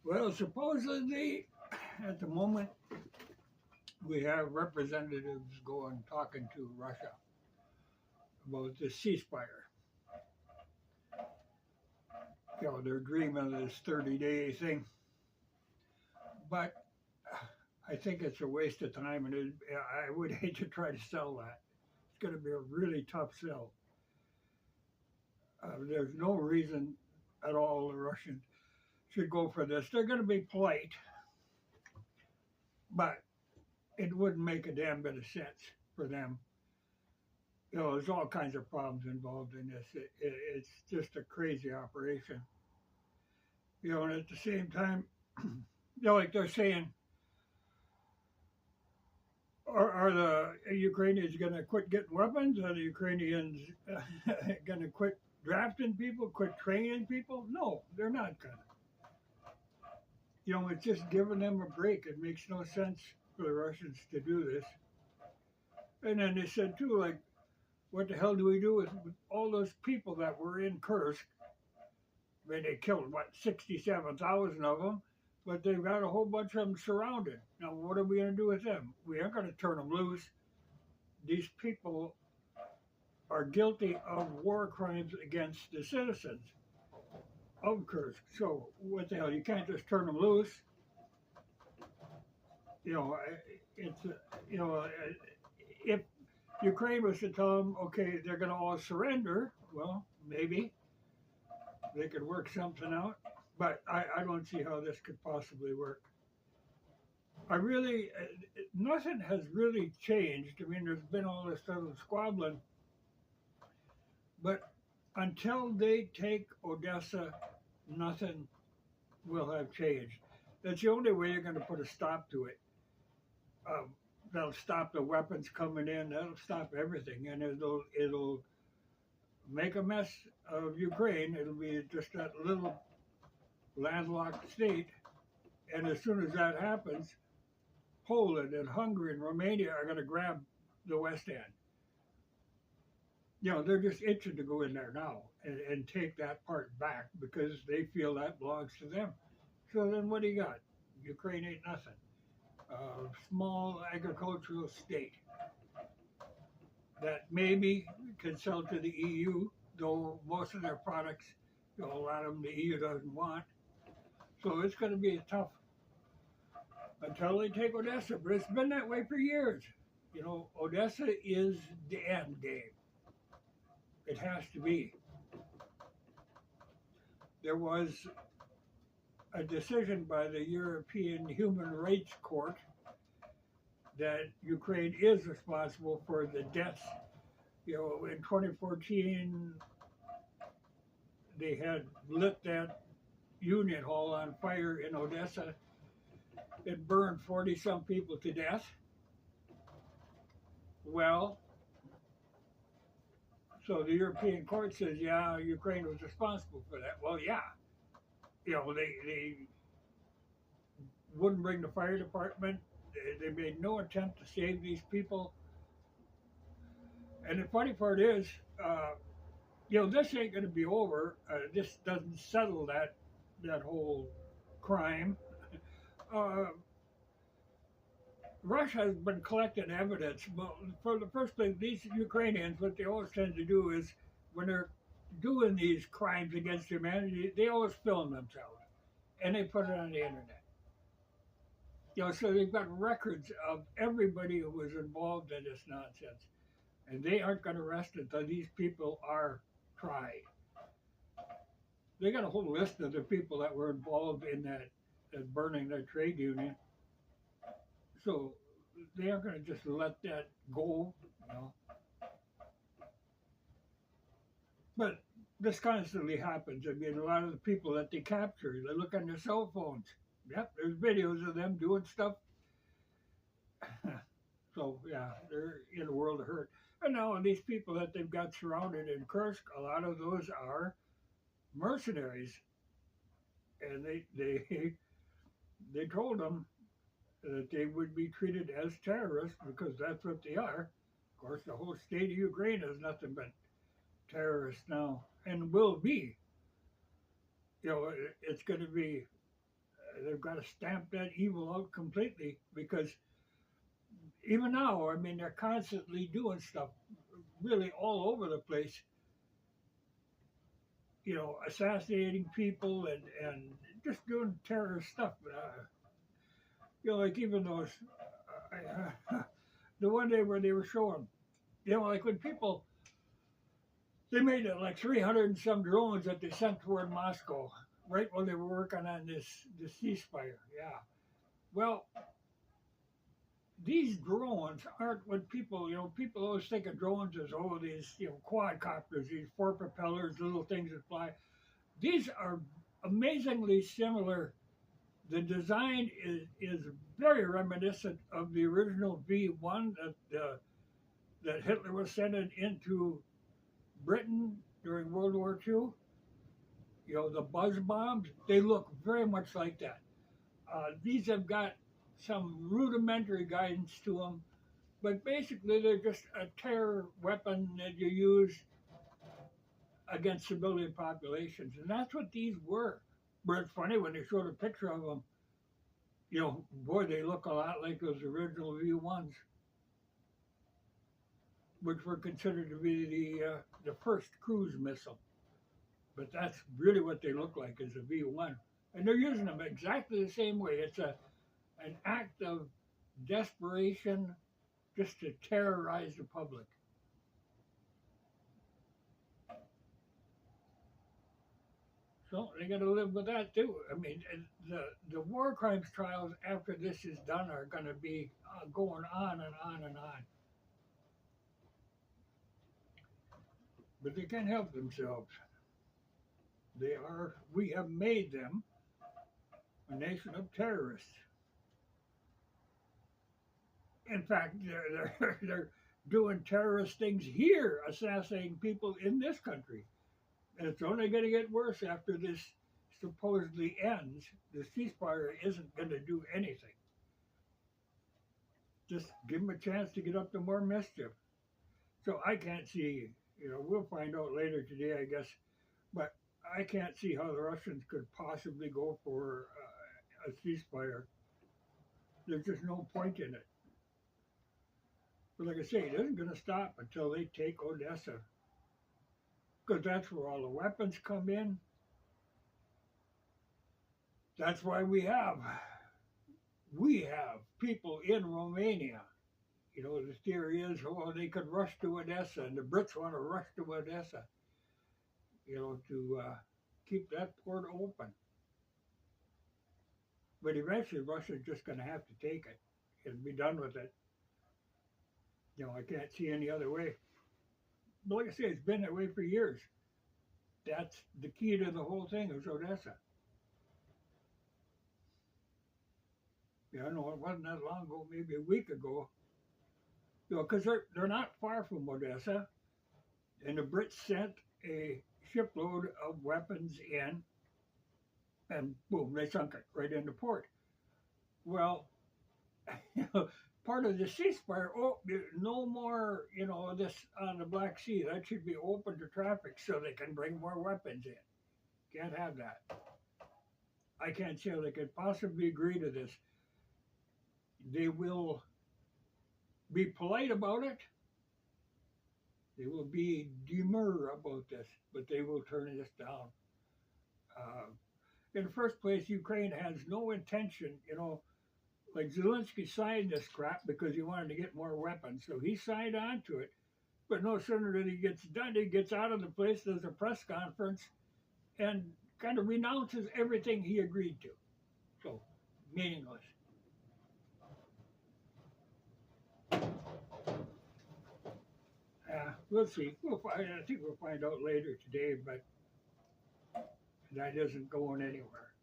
Well, supposedly, at the moment, we have representatives going talking to Russia about the ceasefire. They're dreaming of this 30-day thing, but I think it's a waste of time, and I would hate to try to sell that. It's going to be a really tough sell. There's no reason at all the Russians should go for this. They're going to be polite, but it wouldn't make a damn bit of sense for them. There's all kinds of problems involved in this. It's just a crazy operation. And at the same time, like they're saying, are the Ukrainians going to quit getting weapons? Are the Ukrainians going to quit drafting people, quit training people? No, they're not going to. It's just giving them a break. It makes no sense for the Russians to do this. And then they said, too, like, what the hell do we do with all those people that were in Kursk? I mean, they killed, 67,000 of them, but they've got a whole bunch of them surrounded. Now, what are we going to do with them? We aren't going to turn them loose. These people are guilty of war crimes against the citizens of Kursk. So, what the hell? You can't just turn them loose. If Ukraine was to tell them, okay, they're going to all surrender, well, maybe they could work something out, but I don't see how this could possibly work. Nothing has really changed. I mean, there's been all this sort of squabbling, but until they take Odessa, nothing will have changed. That's the only way you're going to put a stop to it. That'll stop the weapons coming in. That'll stop everything, and it'll make a mess of Ukraine. It'll be just that little landlocked state, and as soon as that happens, Poland and Hungary and Romania are going to grab the West End. They're just itching to go in there now and take that part back because they feel that belongs to them. So then what do you got? Ukraine ain't nothing. Small agricultural state that maybe can sell to the EU, though most of their products, a lot of them the EU doesn't want. So it's going to be tough until they take Odessa, but it's been that way for years. Odessa is the end game. It has to be. There was a decision by the European Human Rights Court that Ukraine is responsible for the deaths. In 2014, they had lit that Union Hall on fire in Odessa. It burned 40-some people to death. Well, so the European court says, yeah, Ukraine was responsible for that. Well, yeah. They wouldn't bring the fire department. They made no attempt to save these people. And the funny part is, this ain't going to be over. This doesn't settle that whole crime. Russia has been collecting evidence. Well, for the first place, these Ukrainians, what they always tend to do is when they're doing these crimes against humanity, they always film themselves and they put it on the internet. So they've got records of everybody who was involved in this nonsense, and they aren't going to rest until these people are tried. They got a whole list of the people that were involved in that burning their trade union. So they aren't going to just let that go, But this constantly happens. I mean, a lot of the people that they capture, they look on their cell phones. Yep, there's videos of them doing stuff. So, yeah, they're in a world of hurt. And now these people that they've got surrounded in Kursk, a lot of those are mercenaries. And they told them that they would be treated as terrorists because that's what they are. Of course, the whole state of Ukraine is nothing but terrorists now, and will be. It's going to be they've got to stamp that evil out completely because even now, I mean, they're constantly doing stuff really all over the place, assassinating people and just doing terrorist stuff. Like even those, the one day where they were showing, like when people, they made it like 300 and some drones that they sent toward Moscow right while they were working on this ceasefire. Yeah. Well, these drones aren't what people, people always think of drones as, these, quadcopters, these four propellers, little things that fly. These are amazingly similar. The design is very reminiscent of the original V1 that Hitler was sending into Britain during World War II. The buzz bombs, they look very much like that. These have got some rudimentary guidance to them, but basically they're just a terror weapon that you use against civilian populations, and that's what these were. But it's funny when they showed a picture of them, boy, they look a lot like those original V1s, which were considered to be the first cruise missile. But that's really what they look like, is a V1. And they're using them exactly the same way. It's an act of desperation just to terrorize the public. So they got to live with that too. I mean, the war crimes trials after this is done are going to be going on and on and on. But they can't help themselves. We have made them a nation of terrorists. In fact, they're doing terrorist things here, assassinating people in this country. And it's only going to get worse after this supposedly ends. The ceasefire isn't going to do anything. Just give them a chance to get up to more mischief. So I can't see, we'll find out later today, I guess, but I can't see how the Russians could possibly go for a ceasefire. There's just no point in it. But like I say, it isn't going to stop until they take Odessa. Because that's where all the weapons come in. That's why we have people in Romania. The theory is, they could rush to Odessa, and the Brits want to rush to Odessa, to keep that port open. But eventually Russia's just going to have to take it and be done with it. I can't see any other way. But like I say, it's been that way for years. That's the key to the whole thing, is Odessa. I know it wasn't that long ago, maybe a week ago. Because they're not far from Odessa, and the Brits sent a shipload of weapons in, and boom, they sunk it right into port. Well, part of the ceasefire, no more, this on the Black Sea. That should be open to traffic so they can bring more weapons in. Can't have that. I can't see how they could possibly agree to this. They will be polite about it. They will be demure about this, but they will turn this down. In the first place, Ukraine has no intention, like Zelensky signed this crap because he wanted to get more weapons. So he signed on to it. But no sooner than he gets done, he gets out of the place, does a press conference, and kind of renounces everything he agreed to. So, meaningless. We'll see. I think we'll find out later today, but that isn't going anywhere.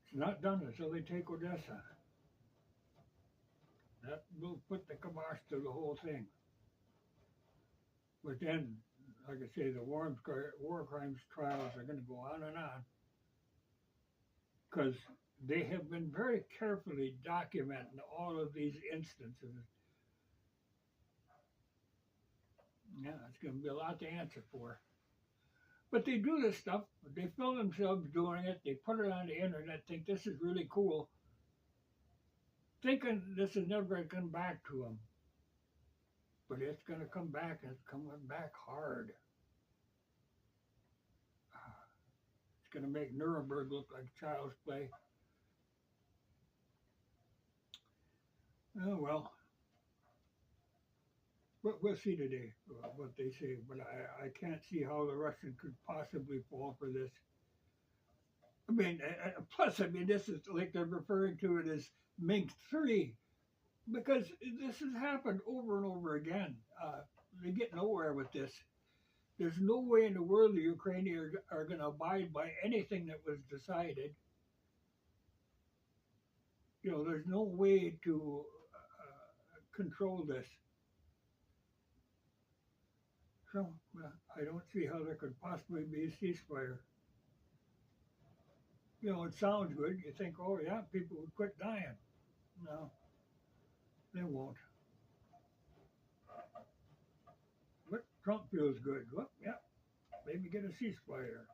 It's not done until they take Odessa. That will put the kibosh to the whole thing. But then, like I say, the war crimes trials are going to go on and on. Because they have been very carefully documenting all of these instances. Yeah, it's going to be a lot to answer for. But they do this stuff. They film themselves doing it. They put it on the internet. Think this is really cool. Thinking this is never going to come back to them. But it's going to come back, and it's coming back hard. It's going to make Nuremberg look like child's play. Oh, well. We'll see today what they say, but I can't see how the Russians could possibly fall for this. I mean, plus, I mean, this is like they're referring to it as Mink 3, because this has happened over and over again. They get nowhere with this. There's no way in the world the Ukrainians are going to abide by anything that was decided. You know, there's no way to control this. So, I don't see how there could possibly be a ceasefire. You know, it sounds good. You think, oh yeah, people would quit dying. No, they won't. But Trump feels good. Well, yeah, maybe get a ceasefire.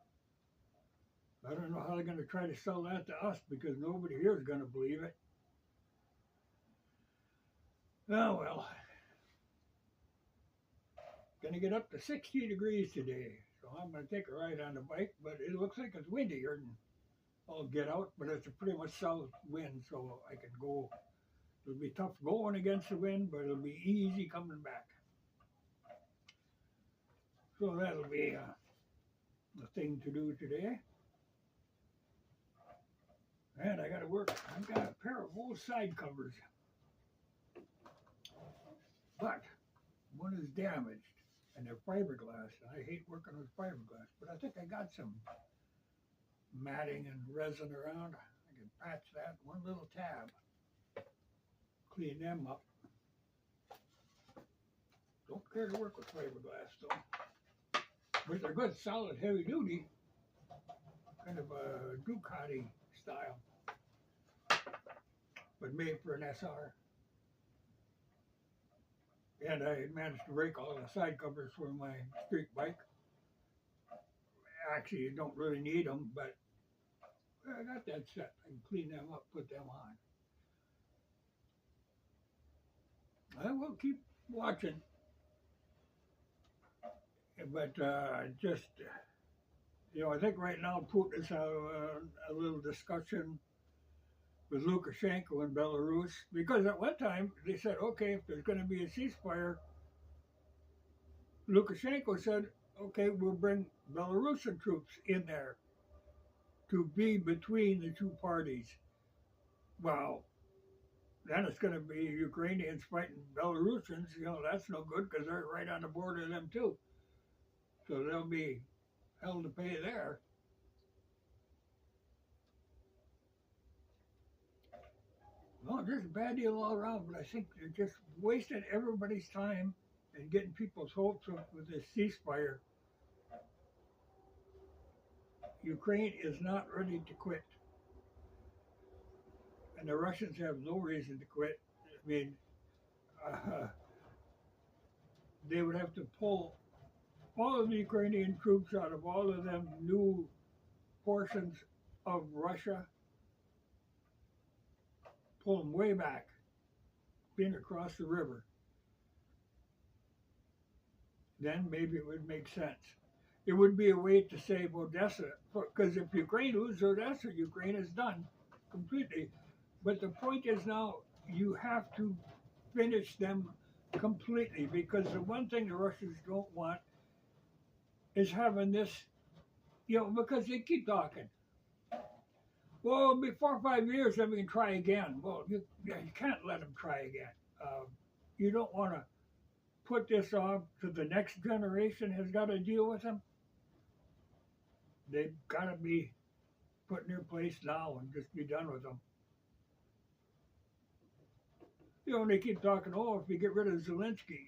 I don't know how they're going to try to sell that to us because nobody here is going to believe it. Oh well. Going to get up to 60 degrees today, so I'm going to take a ride on the bike, but it looks like it's windier than I'll get out, but it's a pretty much south wind, so I can go. It'll be tough going against the wind, but it'll be easy coming back. So that'll be the thing to do today. And I got to work. I've got a pair of old side covers, but one is damaged. And they're fiberglass. I hate working with fiberglass, but I think I got some matting and resin around. I can patch that. One little tab. Clean them up. Don't care to work with fiberglass though. But they're good, solid, heavy duty. Kind of a Ducati style. But made for an SR. And I managed to break all the side covers for my street bike. Actually, you don't really need them, but I got that set. I can clean them up, put them on. I will keep watching. But just, you know, I think right now Putin's having a little discussion with Lukashenko in Belarus, because at one time they said, okay, if there's going to be a ceasefire, Lukashenko said, okay, we'll bring Belarusian troops in there to be between the two parties. Well, then it's going to be Ukrainians fighting Belarusians. You know, that's no good because they're right on the border of them too. So they'll be hell to pay there. No, just a bad deal all around, but I think they're just wasting everybody's time and getting people's hopes up with this ceasefire. Ukraine is not ready to quit. And the Russians have no reason to quit. I mean, they would have to pull all of the Ukrainian troops out of all of them new portions of Russia, pull them way back, being across the river. Then maybe it would make sense. It would be a way to save Odessa, because if Ukraine loses Odessa, Ukraine is done completely. But the point is now you have to finish them completely, because the one thing the Russians don't want is having this, you know, because they keep talking. Well, before 5 years, then we can try again. Well, you can't let them try again. You don't want to put this off to the next generation has got to deal with them. They've got to be put in their place now and just be done with them. You know, and they keep talking, oh, if we get rid of Zelensky,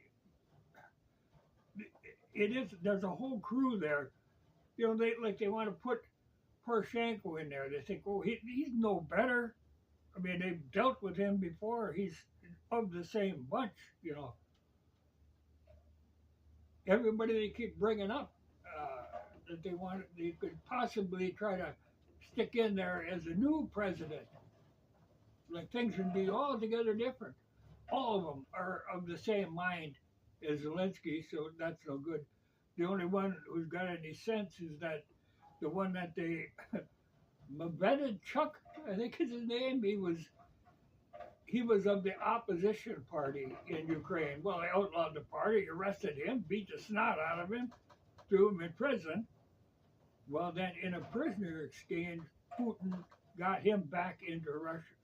there's a whole crew there. You know, they want to put Poroshenko in there. They think, oh, he's no better. I mean, they've dealt with him before. He's of the same bunch, you know. Everybody they keep bringing up, that they could possibly try to stick in there as a new president. Like things would be altogether different. All of them are of the same mind as Zelensky, so that's no good. The only one who's got any sense is that the one that they Chuck, I think is his name. He was of the opposition party in Ukraine. Well, they outlawed the party, arrested him, beat the snot out of him, threw him in prison. Well, then in a prisoner exchange, Putin got him back into Russia.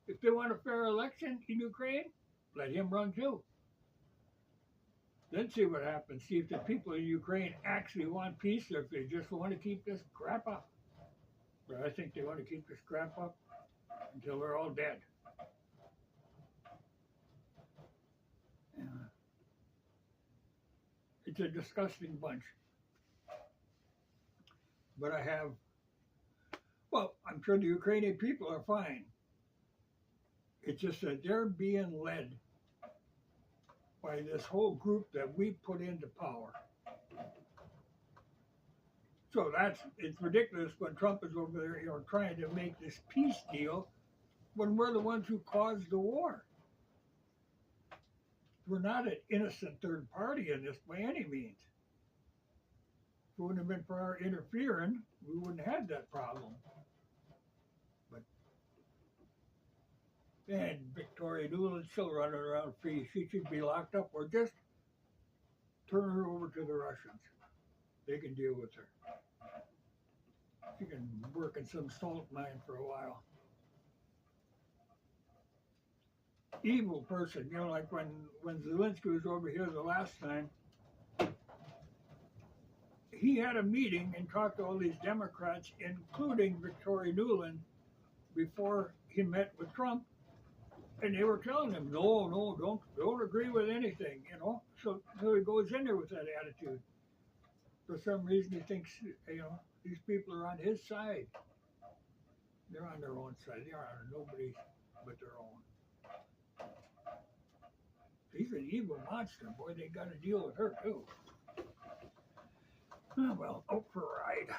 If they want a fair election in Ukraine, let him run too. Then see what happens. See if the people in Ukraine actually want peace or if they just want to keep this crap up. But I think they want to keep this crap up until they're all dead. It's a disgusting bunch. But I'm sure the Ukrainian people are fine. It's just that they're being led by this whole group that we put into power. So it's ridiculous when Trump is over there, trying to make this peace deal when we're the ones who caused the war. We're not an innocent third party in this by any means. If it wouldn't have been for our interfering, we wouldn't have that problem. And Victoria Nuland's still running around free. She should be locked up or just turn her over to the Russians. They can deal with her. She can work in some salt mine for a while. Evil person, like when Zelensky was over here the last time, he had a meeting and talked to all these Democrats, including Victoria Nuland, before he met with Trump. And they were telling him, no, don't agree with anything, So he goes in there with that attitude. For some reason, he thinks, these people are on his side. They're on their own side. They're on nobody's but their own. He's an evil monster. Boy, they got to deal with her, too. Oh, well, out for a ride.